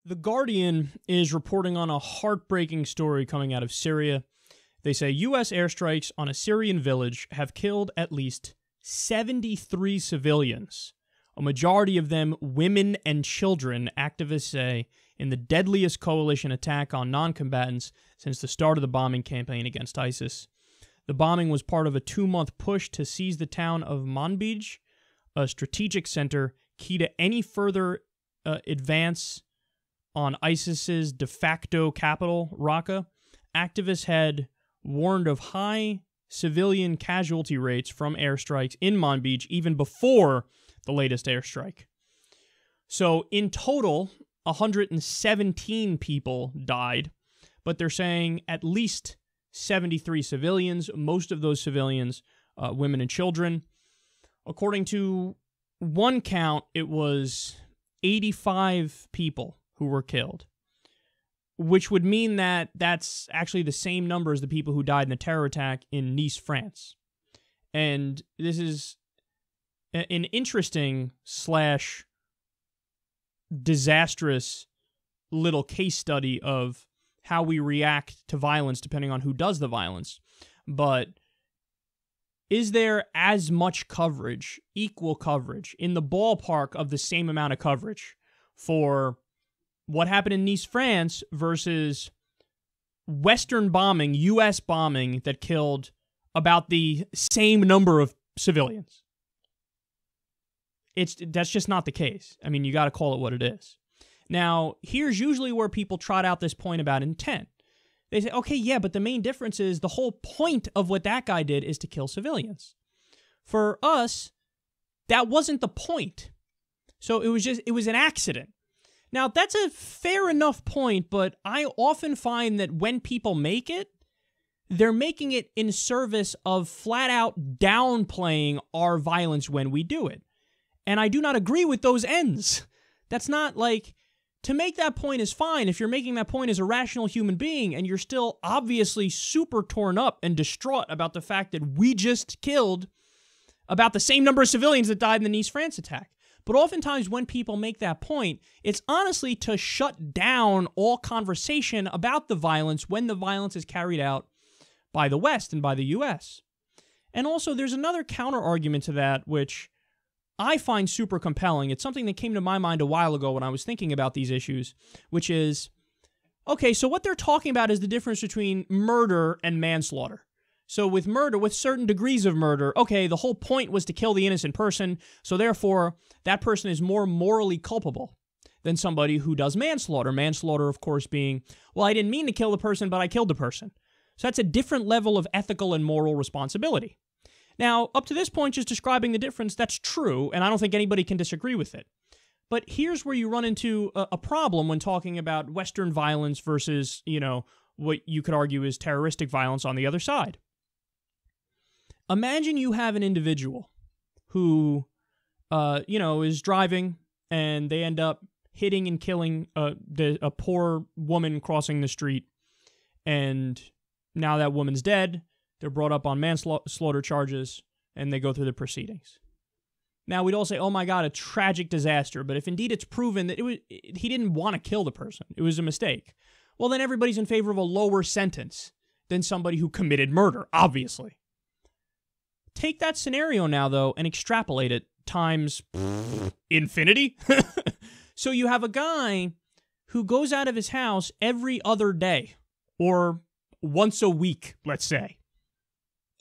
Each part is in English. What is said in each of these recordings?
The Guardian is reporting on a heartbreaking story coming out of Syria. They say U.S. airstrikes on a Syrian village have killed at least 73 civilians, a majority of them women and children, activists say, in the deadliest coalition attack on non-combatants since the start of the bombing campaign against ISIS. The bombing was part of a 2-month push to seize the town of Manbij, a strategic center key to any further advance on ISIS's de facto capital, Raqqa. Activists had warned of high civilian casualty rates from airstrikes in Manbij even before the latest airstrike. So in total, 117 people died, but they're saying at least 73 civilians, most of those civilians, women and children. According to one count, it was 85 people who were killed, which would mean that that's actually the same number as the people who died in the terror attack in Nice, France. And this is an interesting / disastrous little case study of how we react to violence depending on who does the violence. But is there as much coverage, equal coverage, in the ballpark of the same amount of coverage for what happened in Nice, France versus Western bombing, U.S. bombing that killed about the same number of civilians? That's just not the case. I mean, you got to call it what it is. Now, here's usually where people trot out this point about intent. They say, okay, yeah, but the main difference is the whole point of what that guy did is to kill civilians. For us, that wasn't the point. So it was an accident. Now, that's a fair enough point, but I often find that when people make it, they're making it in service of flat out downplaying our violence when we do it. And I do not agree with those ends. That's not like, to make that point is fine if you're making that point as a rational human being and you're still obviously super torn up and distraught about the fact that we just killed about the same number of civilians that died in the Nice, France attack. But oftentimes when people make that point, it's honestly to shut down all conversation about the violence when the violence is carried out by the West and by the U.S. And also, there's another counter-argument to that, which I find super compelling. It's something that came to my mind a while ago when I was thinking about these issues, which is, okay, so what they're talking about is the difference between murder and manslaughter. So with murder, with certain degrees of murder, okay, the whole point was to kill the innocent person, so therefore that person is more morally culpable than somebody who does manslaughter. Manslaughter, of course, being, well, I didn't mean to kill the person, but I killed the person. So that's a different level of ethical and moral responsibility. Now, up to this point, just describing the difference, that's true, and I don't think anybody can disagree with it. But here's where you run into a problem when talking about Western violence versus, what you could argue is terroristic violence on the other side. Imagine you have an individual who, is driving and they end up hitting and killing a poor woman crossing the street. And now that woman's dead. They're brought up on manslaughter charges and they go through the proceedings. Now, we'd all say, oh my God, a tragic disaster. But if indeed it's proven that he didn't want to kill the person, it was a mistake, well, then everybody's in favor of a lower sentence than somebody who committed murder, obviously. Take that scenario now, though, and extrapolate it times infinity. So you have a guy who goes out of his house every other day, or once a week, let's say.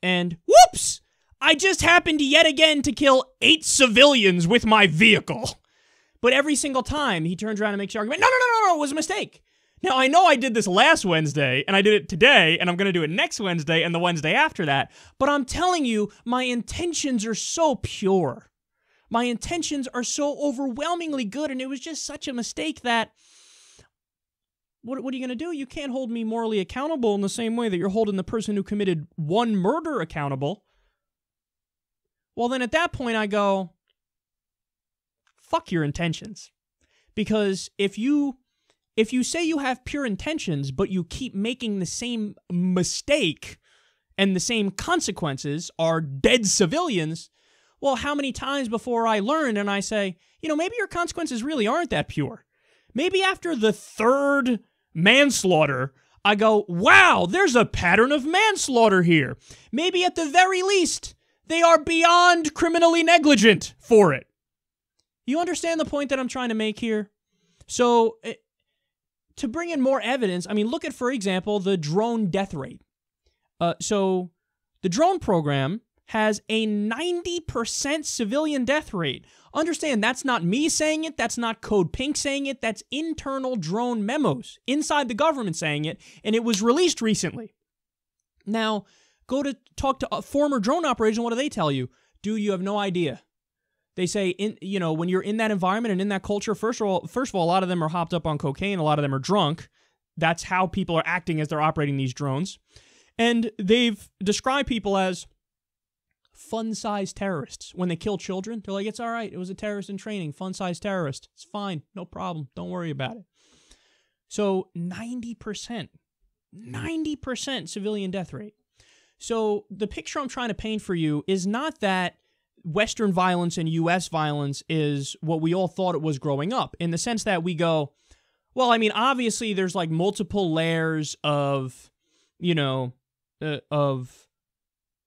And whoops! I just happened yet again to kill 8 civilians with my vehicle. But every single time he turns around and makes the argument, no, it was a mistake. Now, I know I did this last Wednesday, and I did it today, and I'm going to do it next Wednesday and the Wednesday after that. But I'm telling you, my intentions are so pure. My intentions are so overwhelmingly good, and it was just such a mistake that, what are you going to do? You can't hold me morally accountable in the same way that you're holding the person who committed one murder accountable. Well, then at that point I go, fuck your intentions. Because if you say you have pure intentions, but you keep making the same mistake and the same consequences are dead civilians, well, how many times before I learn and I say, maybe your consequences really aren't that pure. Maybe after the third manslaughter, I go, wow, there's a pattern of manslaughter here. Maybe at the very least, they are beyond criminally negligent for it. You understand the point that I'm trying to make here? So, to bring in more evidence, I mean, look at, for example, the drone death rate. So, the drone program has a 90% civilian death rate. Understand, that's not me saying it, that's not Code Pink saying it, that's internal drone memos inside the government saying it, and it was released recently. Now, go to talk to former drone operators, and what do they tell you? Dude, you have no idea. They say, when you're in that environment and in that culture, first of all, a lot of them are hopped up on cocaine, a lot of them are drunk. That's how people are acting as they're operating these drones. And they've described people as fun-sized terrorists. When they kill children, they're like, it's all right, it was a terrorist in training, fun-sized terrorist. It's fine, no problem, don't worry about it. So 90% civilian death rate. So the picture I'm trying to paint for you is not that Western violence and U.S. violence is what we all thought it was growing up, in the sense that we go, well, I mean, obviously there's like multiple layers of, of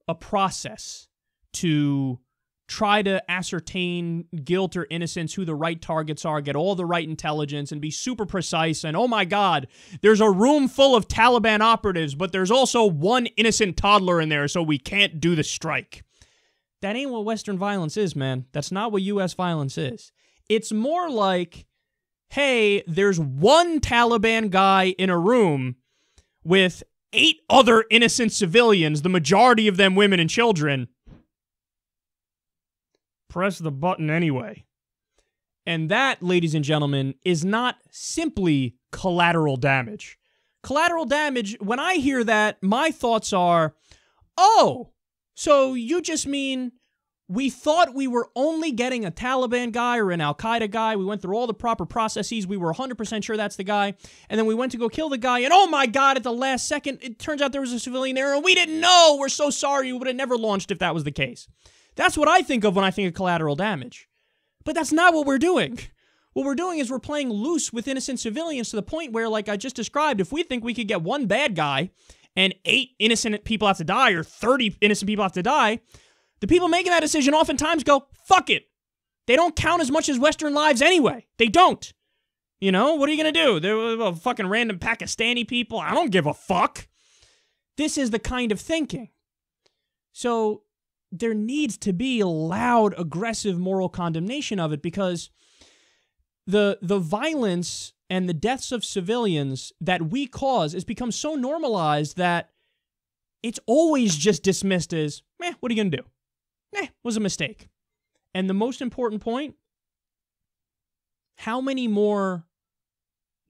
a process to try to ascertain guilt or innocence, who the right targets are, get all the right intelligence, and be super precise. And, oh my God, there's a room full of Taliban operatives, but there's also one innocent toddler in there, so we can't do the strike. That ain't what Western violence is, man. That's not what U.S. violence is. It's more like, hey, there's one Taliban guy in a room with 8 other innocent civilians, the majority of them women and children. Press the button anyway. And that, ladies and gentlemen, is not simply collateral damage. Collateral damage, when I hear that, my thoughts are, oh, so you just mean we thought we were only getting a Taliban guy or an Al-Qaeda guy. We went through all the proper processes. We were 100% sure that's the guy. And then we went to go kill the guy. And oh my God, at the last second, it turns out there was a civilian there. And we didn't know. We're so sorry. We would have never launched if that was the case. That's what I think of when I think of collateral damage. But that's not what we're doing. What we're doing is we're playing loose with innocent civilians to the point where, like I just described, if we think we could get one bad guy and 8 innocent people have to die, or 30 innocent people have to die, the people making that decision oftentimes go, fuck it. They don't count as much as Western lives anyway. They don't. You know, what are you going to do? They're fucking random Pakistani people. I don't give a fuck. This is the kind of thinking. So there needs to be loud, aggressive moral condemnation of it, because the violence and the deaths of civilians that we cause has become so normalized that it's always just dismissed as, what are you going to do? Was a mistake. And the most important point, how many more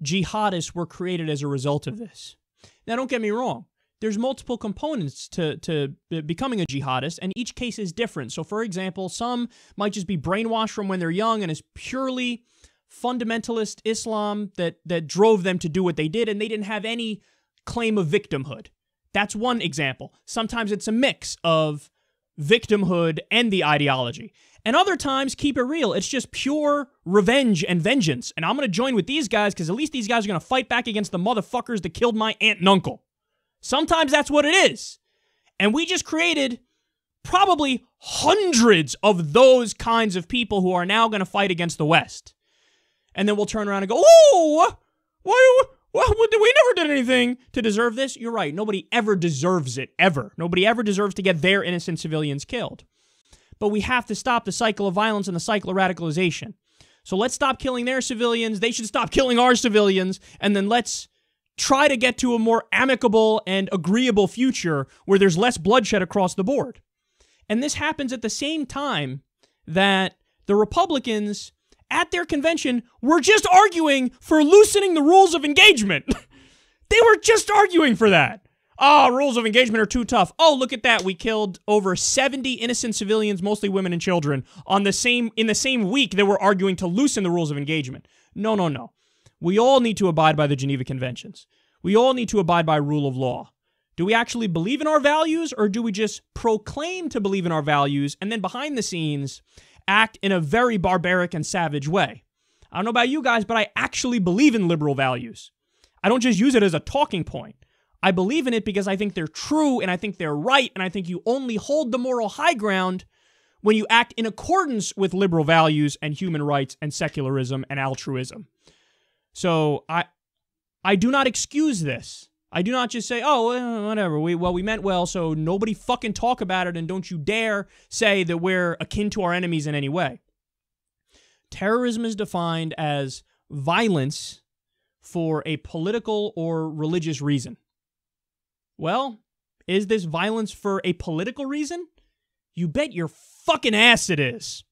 jihadists were created as a result of this? Now, don't get me wrong. There's multiple components to becoming a jihadist, and each case is different. So, for example, some might just be brainwashed from when they're young, and it's purely fundamentalist Islam that drove them to do what they did, and they didn't have any claim of victimhood. That's one example. Sometimes it's a mix of victimhood and the ideology. And other times, keep it real, it's just pure revenge and vengeance. And I'm going to join with these guys because at least these guys are going to fight back against the motherfuckers that killed my aunt and uncle. Sometimes that's what it is. And we just created probably hundreds of those kinds of people who are now going to fight against the West. And then we'll turn around and go, oh, we never did anything to deserve this. You're right. Nobody ever deserves it, ever. Nobody ever deserves to get their innocent civilians killed. But we have to stop the cycle of violence and the cycle of radicalization. So let's stop killing their civilians. They should stop killing our civilians. And then let's try to get to a more amicable and agreeable future where there's less bloodshed across the board. And this happens at the same time that the Republicans at their convention were just arguing for loosening the rules of engagement. They were just arguing for that. Oh, rules of engagement are too tough. Oh, look at that. We killed over 70 innocent civilians, mostly women and children, in the same week they were arguing to loosen the rules of engagement. No. We all need to abide by the Geneva Conventions. We all need to abide by rule of law. Do we actually believe in our values, or do we just proclaim to believe in our values and then behind the scenes act in a very barbaric and savage way? I don't know about you guys, but I actually believe in liberal values. I don't just use it as a talking point. I believe in it because I think they're true and I think they're right, and I think you only hold the moral high ground when you act in accordance with liberal values and human rights and secularism and altruism. So I do not excuse this. I do not just say, oh, whatever, we meant well, so nobody fucking talk about it, and don't you dare say that we're akin to our enemies in any way. Terrorism is defined as violence for a political or religious reason. Well, is this violence for a political reason? You bet your fucking ass it is.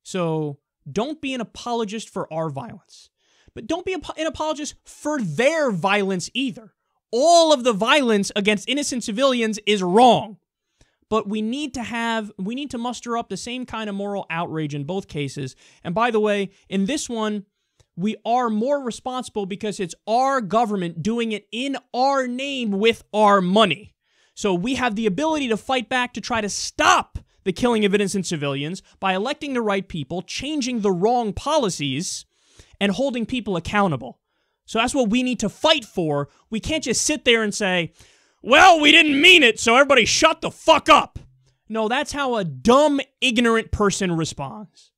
So don't be an apologist for our violence. But don't be an apologist for their violence either. All of the violence against innocent civilians is wrong. But we need to muster up the same kind of moral outrage in both cases. And by the way, in this one, we are more responsible because it's our government doing it in our name with our money. So we have the ability to fight back to try to stop the killing of innocent civilians by electing the right people, changing the wrong policies, and holding people accountable. So that's what we need to fight for. We can't just sit there and say, well, we didn't mean it, so everybody shut the fuck up. No, that's how a dumb, ignorant person responds.